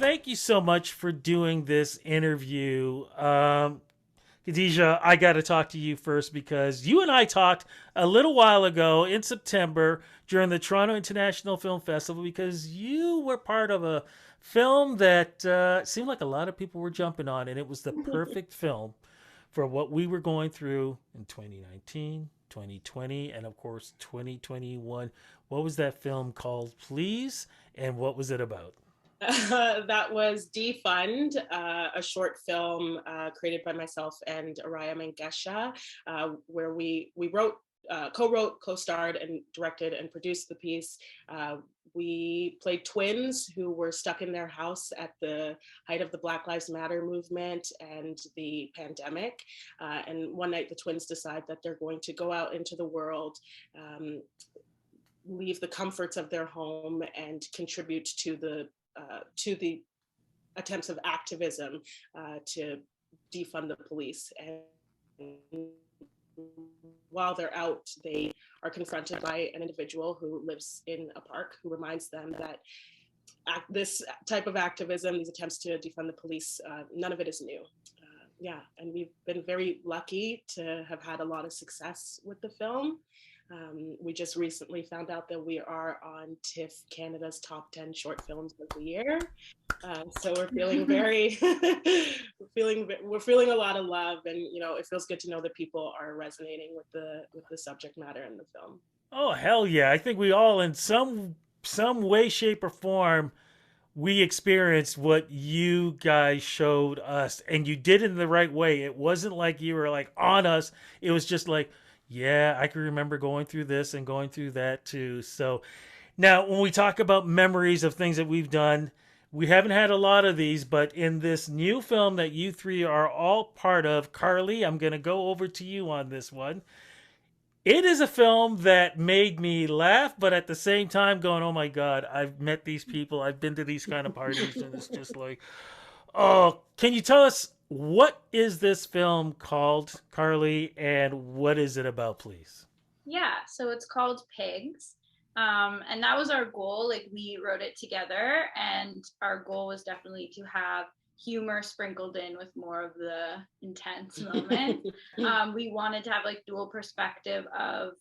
thank you so much for doing this interview. Khadijah, I got to talk to you first because you and I talked a little while ago in September during the Toronto International Film Festival because you were part of a film that seemed like a lot of people were jumping on, and it was the perfect film for what we were going through in 2019, 2020, and of course 2021. What was that film called, please? And what was it about? That was Defund, a short film created by myself and Araya Mengesha, where we wrote, co-wrote, co-starred, and directed and produced the piece. We played twins who were stuck in their house at the height of the Black Lives Matter movement and the pandemic. And one night the twins decide that they're going to go out into the world, leave the comforts of their home, and contribute to the attempts of activism to defund the police. And while they're out, they are confronted by an individual who lives in a park who reminds them that this type of activism, these attempts to defund the police, none of it is new. Yeah, and we've been very lucky to have had a lot of success with the film. We just recently found out that we are on TIFF Canada's top 10 short films of the year. So we're feeling very, we're feeling a lot of love, and it feels good to know that people are resonating with the subject matter in the film. Oh hell yeah! I think we all, in some way, shape, or form, we experienced what you guys showed us, and you did it in the right way. It wasn't like you were like on us. It was just like, yeah, I can remember going through this and going through that too. So now, when we talk about memories of things that we've done, we haven't had a lot of these, but in this new film that you three are all part of, Carly, I'm going to go over to you on this one. It is a film that made me laugh, but at the same time, going, oh my God, I've met these people, I've been to these kind of parties, and it's just like, oh, can you tell us what is this film called, Carly, and what is it about, please? Yeah, so it's called Pigs. And that was our goal. Like, we wrote it together, and our goal was definitely to have humor sprinkled in with more of the intense moment. We wanted to have like dual perspective of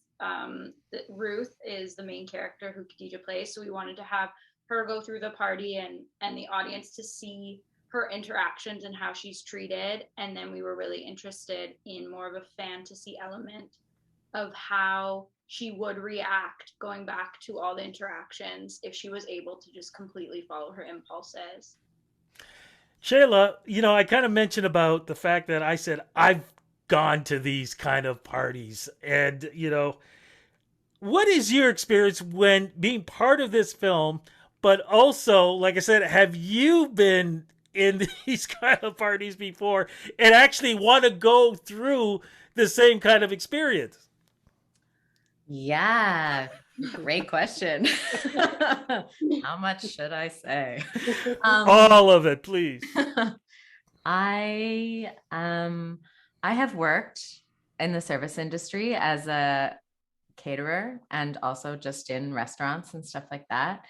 Ruth is the main character who Khadijah plays. So we wanted to have her go through the party and the audience to see her interactions and how she's treated. And then we were really interested in more of a fantasy element of how she would react going back to all the interactions if she was able to just completely follow her impulses. Shayla, I kind of mentioned about the fact that I said I've gone to these kind of parties. And, what is your experience when being part of this film? But also, like I said, have you been in these kind of parties before and actually want to go through the same kind of experience? Yeah, great question. How much should I say? All of it, please. I have worked in the service industry as a caterer and also just in restaurants and stuff like that.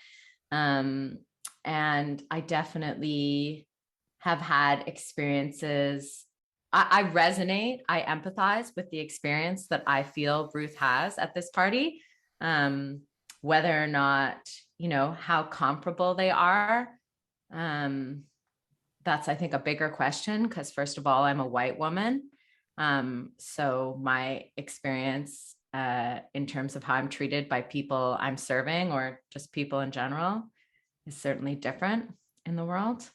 And I definitely have had experiences. I resonate, I empathize with the experience that I feel Ruth has at this party. Whether or not, how comparable they are. That's, I think, a bigger question because, first of all, I'm a white woman. So my experience in terms of how I'm treated by people I'm serving or just people in general is certainly different in the world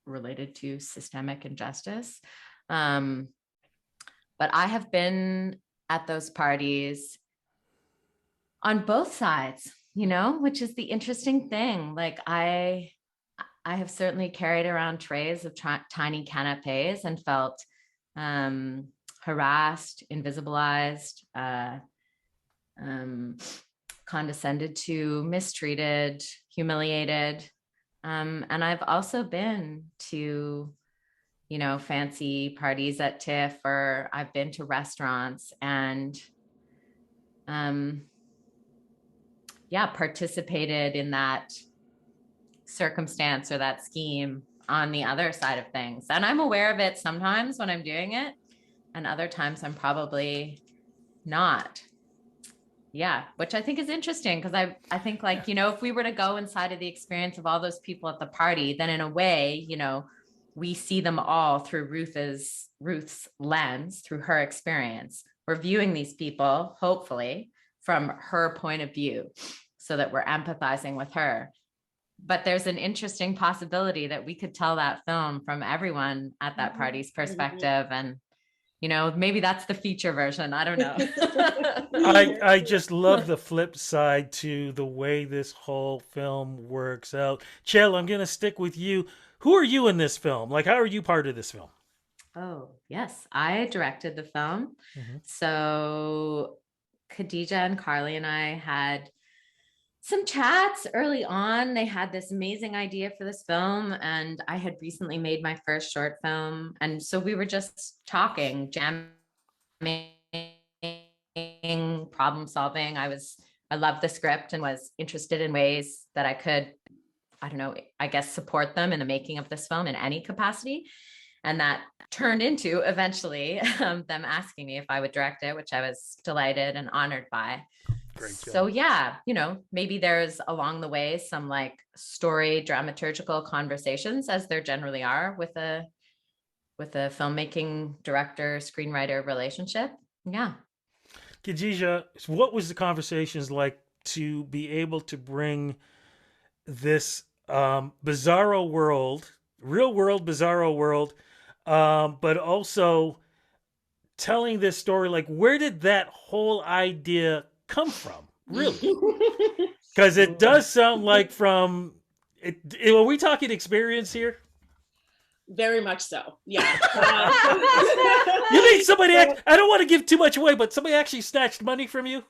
related to systemic injustice. But I have been at those parties on both sides, which is the interesting thing. Like I have certainly carried around trays of tiny canapes and felt harassed, invisibilized, condescended to, mistreated, humiliated. And I've also been to, fancy parties at TIFF, or I've been to restaurants and, participated in that circumstance or that scheme on the other side of things. And I'm aware of it sometimes when I'm doing it, and other times I'm probably not. Yeah, which I think is interesting, because I think, like, you know, if we were to go inside of the experience of all those people at the party, then in a way, you know, we see them all through Ruth's lens, through her experience. We're viewing these people, hopefully, from her point of view, so that we're empathizing with her. But there's an interesting possibility that we could tell that film from everyone at that party's perspective. And, you know, maybe that's the feature version. I don't know. I just love the flip side to the way this whole film works out. Chell, I'm going to stick with you. Who are you in this film? Like, how are you part of this film? Oh, yes. I directed the film. Mm-hmm. So Khadijah and Carly and I had some chats early on. They had this amazing idea for this film, and I had recently made my first short film. And so we were just talking, jamming, problem solving. I loved the script and was interested in ways that I could, I don't know, I guess, support them in the making of this film in any capacity. And that turned into eventually them asking me if I would direct it, which I was delighted and honored by. Great job. So yeah, you know, maybe there's along the way some like story dramaturgical conversations, as there generally are with a filmmaking director screenwriter relationship. Yeah. Khadijah, what was the conversations like to be able to bring this bizarro world, real world bizarro world, but also telling this story? Like, where did that whole idea come from, really? Because it does sound like from it. Are we talking experience here? Very much so. Yeah. You mean somebody? I don't want to give too much away, but somebody actually snatched money from you?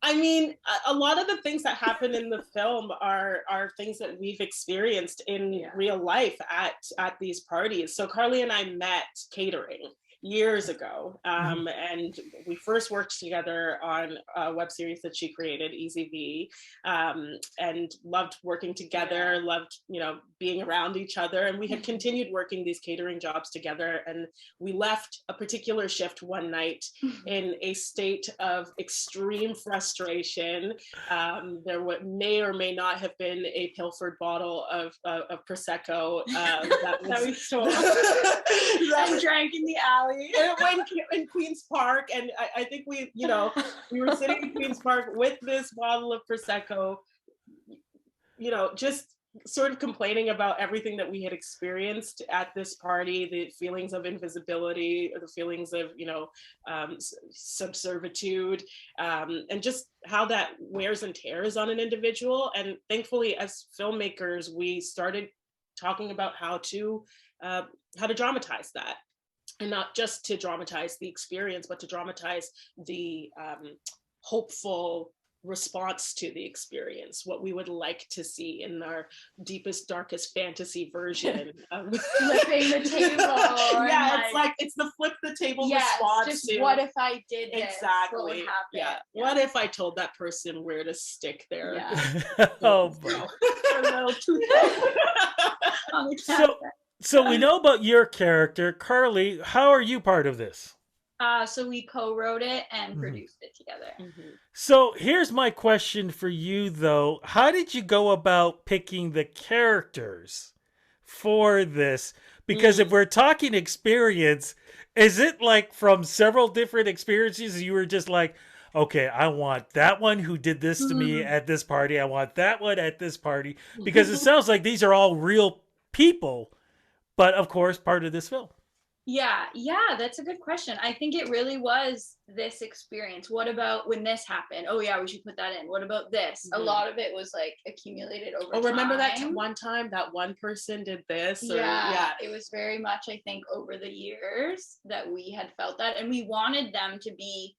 I mean, a lot of the things that happen in the film are things that we've experienced in real life at these parties. So Carly and I met catering years ago, and we first worked together on a web series that she created, Easy V, and loved working together, loved, you know, being around each other, and we had continued working these catering jobs together. And we left a particular shift one night in a state of extreme frustration. There may or may not have been a pilfered bottle of Prosecco that we stole and drank in the alley. In Queen's Park, and I think we were sitting in Queen's Park with this bottle of Prosecco, you know, just sort of complaining about everything that we had experienced at this party, the feelings of invisibility, or the feelings of, you know, subservitude, and just how that wears and tears on an individual. And thankfully, as filmmakers, we started talking about how to dramatize that. And not just to dramatize the experience, but to dramatize the hopeful response to the experience, what we would like to see in our deepest, darkest fantasy version. Flipping the table. Yeah, it's the flip the table response. Just to what if I did this? Exactly. What would happen? Yeah. What if I told that person where to stick their oh, bro. little toothpick on the So we know about your character, Carly. How are you part of this? So we co-wrote it and produced it together. So here's my question for you, though. How did you go about picking the characters for this? Because if we're talking experience, is it like from several different experiences you were just like, okay, I want that one who did this to me at this party. I want that one at this party. Because it sounds like these are all real people, but of course, part of this film. Yeah, that's a good question. I think it really was this experience. What about when this happened? Oh yeah, we should put that in. What about this? A lot of it was like accumulated over time. Remember that one time that one person did this? It was very much, I think, over the years that we had felt that, and we wanted them to be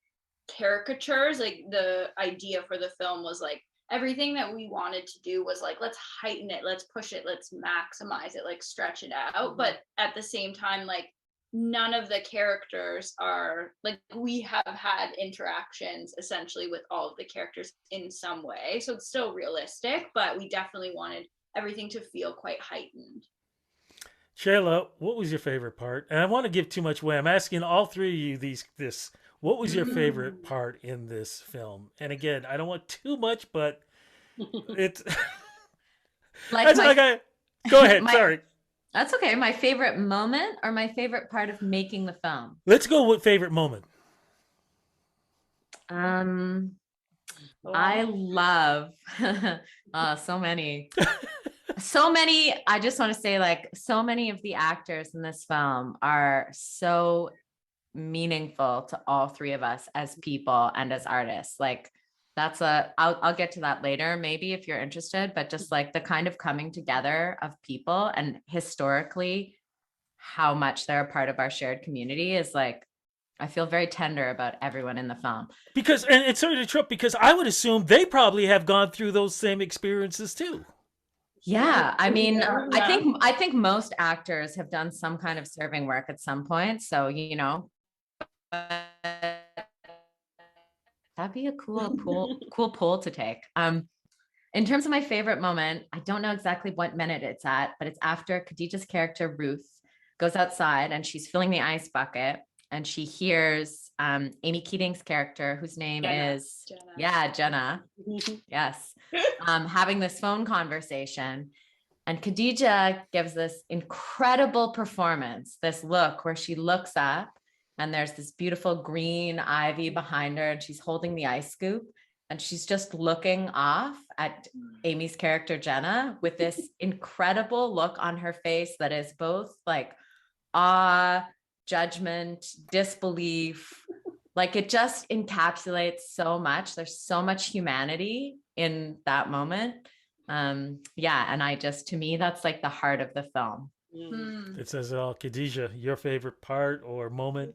caricatures. Like, the idea for the film was like, everything that we wanted to do was like, let's heighten it, let's push it, let's maximize it, like stretch it out. But at the same time, like, none of the characters are like, we have had interactions essentially with all of the characters in some way, so it's still realistic, but we definitely wanted everything to feel quite heightened. Chala, what was your favorite part? And I want to give too much away. I'm asking all three of you this. What was your favorite part in this film? And again, I don't want too much, but it's Like go ahead. Sorry. That's okay. My favorite moment or my favorite part of making the film? Let's go with favorite moment. I love so many. So many, I just want to say, like, so many of the actors in this film are so meaningful to all three of us as people and as artists. Like, I'll get to that later, maybe, if you're interested, but just like the kind of coming together of people and historically how much they're a part of our shared community is like, I feel very tender about everyone in the film. Because, and it's sorry to interrupt, because I would assume they probably have gone through those same experiences too. Yeah, I mean, I think most actors have done some kind of serving work at some point. So, you know, that'd be a cool poll to take. In terms of my favorite moment, I don't know exactly what minute it's at, but it's after Khadijah's character Ruth goes outside and she's filling the ice bucket and she hears Amy Keating's character, whose name is Jenna. Yes. Having this phone conversation, and Khadijah gives this incredible performance, this look where she looks up and there's this beautiful green ivy behind her and she's holding the ice scoop and she's just looking off at Amy's character Jenna with this incredible look on her face that is both like awe, judgment, disbelief. Like, it just encapsulates so much. There's so much humanity in that moment. And to me, that's like the heart of the film. It says it all. Khadijah, your favorite part or moment?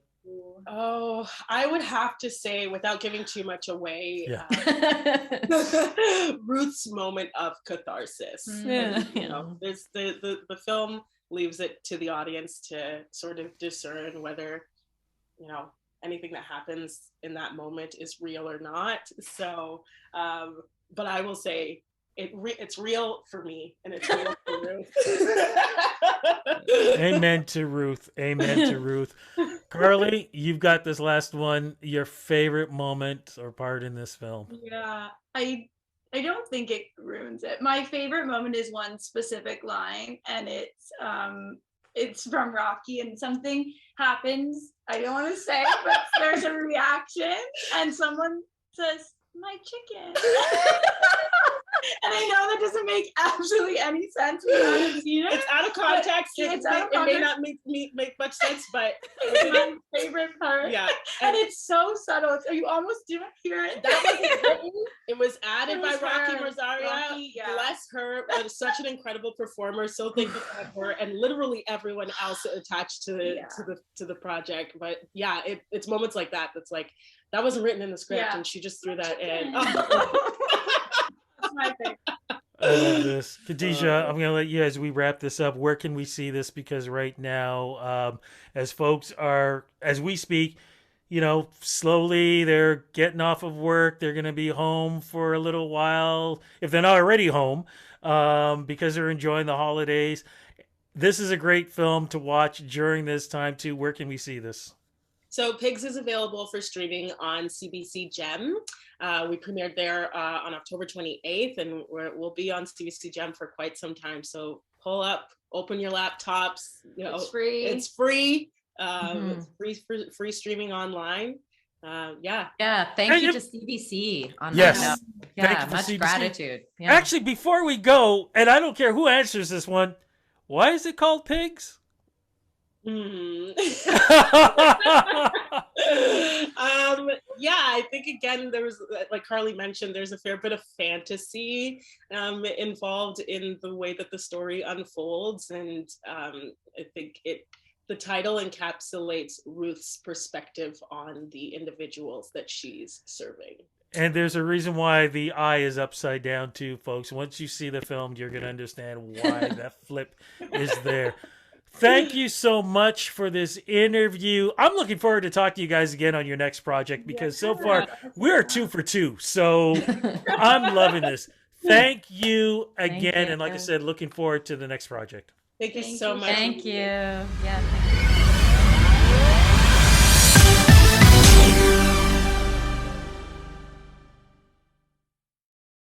Oh, I would have to say, without giving too much away, Ruth's moment of catharsis. And, you know, there's the film leaves it to the audience to sort of discern whether, you know, anything that happens in that moment is real or not. So, but I will say it's real for me, and it's real for Ruth. Amen to Ruth. Amen to Ruth. Carly, you've got this last one. Your favorite moment or part in this film? Yeah, I don't think it ruins it. My favorite moment is one specific line, and it's from Rocky, and something happens. I don't want to say, but there's a reaction, and someone says, "My chicken." And I know that doesn't make absolutely any sense. We haven't seen it. It's out of context. It may not make much sense, but it's my favorite part. Yeah, and it's so subtle. You almost didn't hear it. That wasn't written. It was added by Rocky Rosario. Bless her. It was such an incredible performer. So thankful for her and literally everyone else attached to the project. But yeah, it's moments like that that's like, that wasn't written in the script, and she just threw that in. That's my thing. I love this. Khadijah, I'm going to let you, as we wrap this up, where can we see this? Because right now, as folks are, as we speak, you know, slowly they're getting off of work. They're going to be home for a little while, if they're not already home, because they're enjoying the holidays. This is a great film to watch during this time too. Where can we see this? So Pigs is available for streaming on CBC GEM. We premiered there on October 28th, and we'll be on CBC GEM for quite some time. So pull up, open your laptops. You know, it's free. It's free. It's free streaming online. Thank you to CBC on yes. that. Yeah, much CBC. Gratitude. Yeah. Actually, before we go, and I don't care who answers this one, why is it called Pigs? I think again there was, like Carly mentioned, there's a fair bit of fantasy involved in the way that the story unfolds, and I think the title encapsulates Ruth's perspective on the individuals that she's serving. And there's a reason why the eye is upside down too, folks. Once you see the film, you're going to understand why that flip is there. Thank you so much for this interview. I'm looking forward to talking to you guys again on your next project, because so far we're 2 for 2. So I'm loving this. Thank you Thank again. you. And like I said, looking forward to the next project. Thank you Thank so you. much. Thank you. Yeah. Thank you.